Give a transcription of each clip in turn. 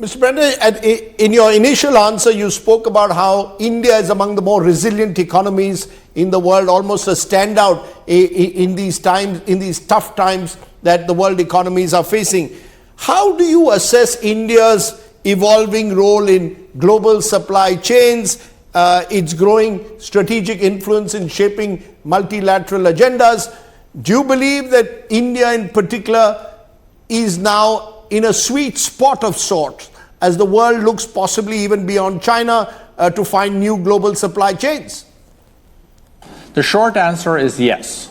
Mr. Brende, in your initial answer, you spoke about how India is among the more resilient economies in the world, almost a standout in these times, in these tough times that the world economies are facing. How do you assess India's evolving role in global supply chains, its growing strategic influence in shaping multilateral agendas? Do you believe that India in particular is now in a sweet spot of sorts as the world looks possibly even beyond China to find new global supply chains? The short answer is yes.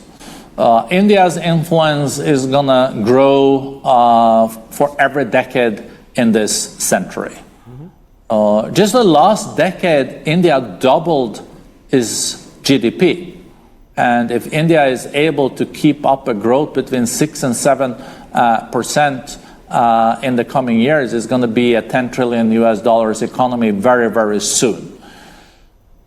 India's influence is going to grow for every decade in this century. Just the last decade, India doubled its GDP. And if India is able to keep up a growth between 6 and 7% in the coming years, it's going to be a $10 trillion economy very, very soon.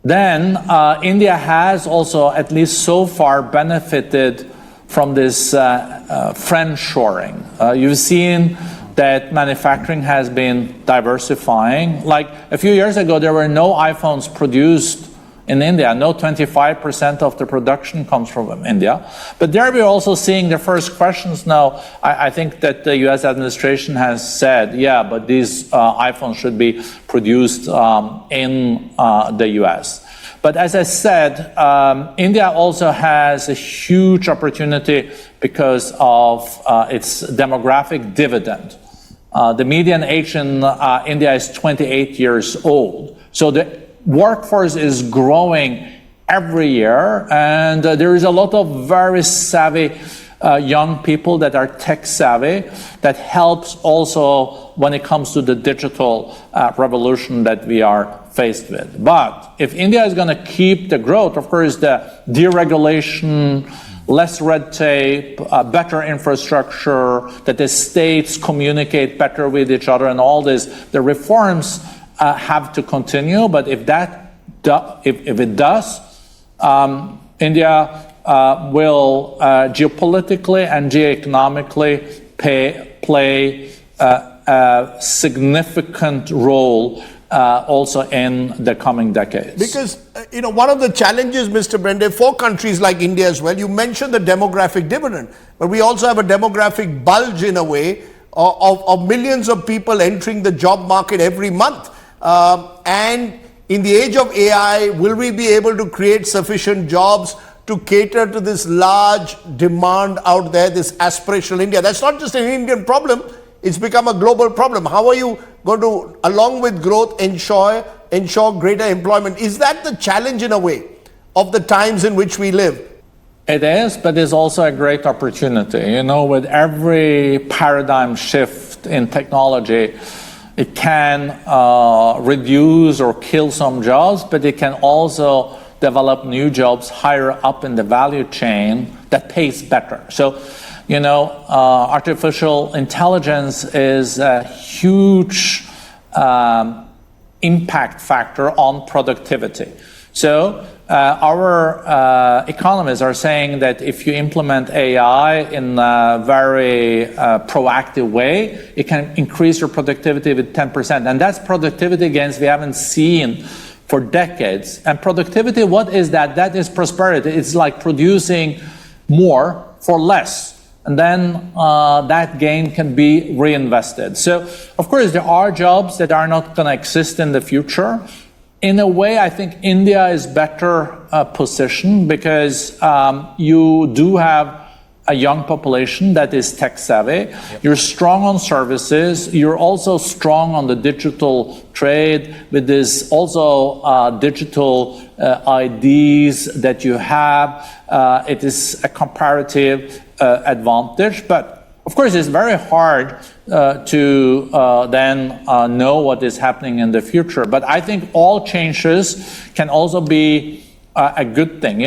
Then India has also, at least so far, benefited from this friendshoring. You've seen that manufacturing has been diversifying. Like a few years ago, there were no iPhones produced in India. No, 25% of the production comes from India. But there we're also seeing the first questions now. I think that the US administration has said, yeah, but these iPhones should be produced in the US. But as I said, India also has a huge opportunity because of its demographic dividend. The median age in India is 28 years old. So the workforce is growing every year, and there is a lot of very savvy young people that are tech savvy that helps also when it comes to the digital revolution that we are faced with. But if India is going to keep the growth, of course, the deregulation, less red tape, better infrastructure, that the states communicate better with each other and all this, the reforms have to continue. But if it does, India will geopolitically and geoeconomically play a significant role also in the coming decades. Because, one of the challenges, Mr. Brende, for countries like India as well, you mentioned the demographic dividend, but we also have a demographic bulge in a way of millions of people entering the job market every month. And in the age of AI, will we be able to create sufficient jobs to cater to this large demand out there, this aspirational India? That's not just an Indian problem, it's become a global problem. How are you going to, along with growth, ensure greater employment? Is that the challenge in a way of the times in which we live? It is, but it's also a great opportunity. With every paradigm shift in technology, it can reduce or kill some jobs, but it can also develop new jobs higher up in the value chain that pays better. So, artificial intelligence is a huge impact factor on productivity. So our economists are saying that if you implement AI in a very proactive way, it can increase your productivity with 10%. And that's productivity gains we haven't seen for decades. And productivity, what is that? That is prosperity. It's like producing more for less. And then that gain can be reinvested. So, of course, there are jobs that are not going to exist in the future. In a way, I think India is better positioned because you do have a young population that is tech savvy. Yep. You're strong on services. You're also strong on the digital trade with this also digital IDs that you have. It is a comparative advantage, but of course it's very hard to then know what is happening in the future. But I think all changes can also be a good thing.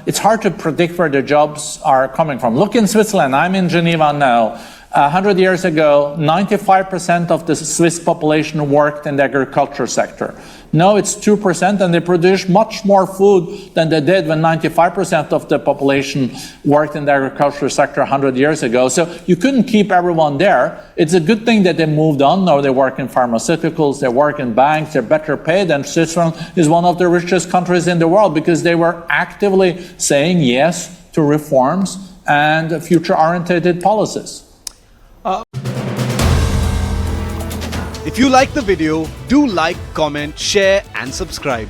It's hard to predict where the jobs are coming from. Look in Switzerland. I'm in Geneva now. 100 years ago, 95% of the Swiss population worked in the agriculture sector. Now it's 2%, and they produce much more food than they did when 95% of the population worked in the agriculture sector 100 years ago. So you couldn't keep everyone there. It's a good thing that they moved on. Now they work in pharmaceuticals, they work in banks, they're better paid, and Switzerland is one of the richest countries in the world because they were actively saying yes to reforms and future-oriented policies. If you like the video, do like, comment, share and subscribe.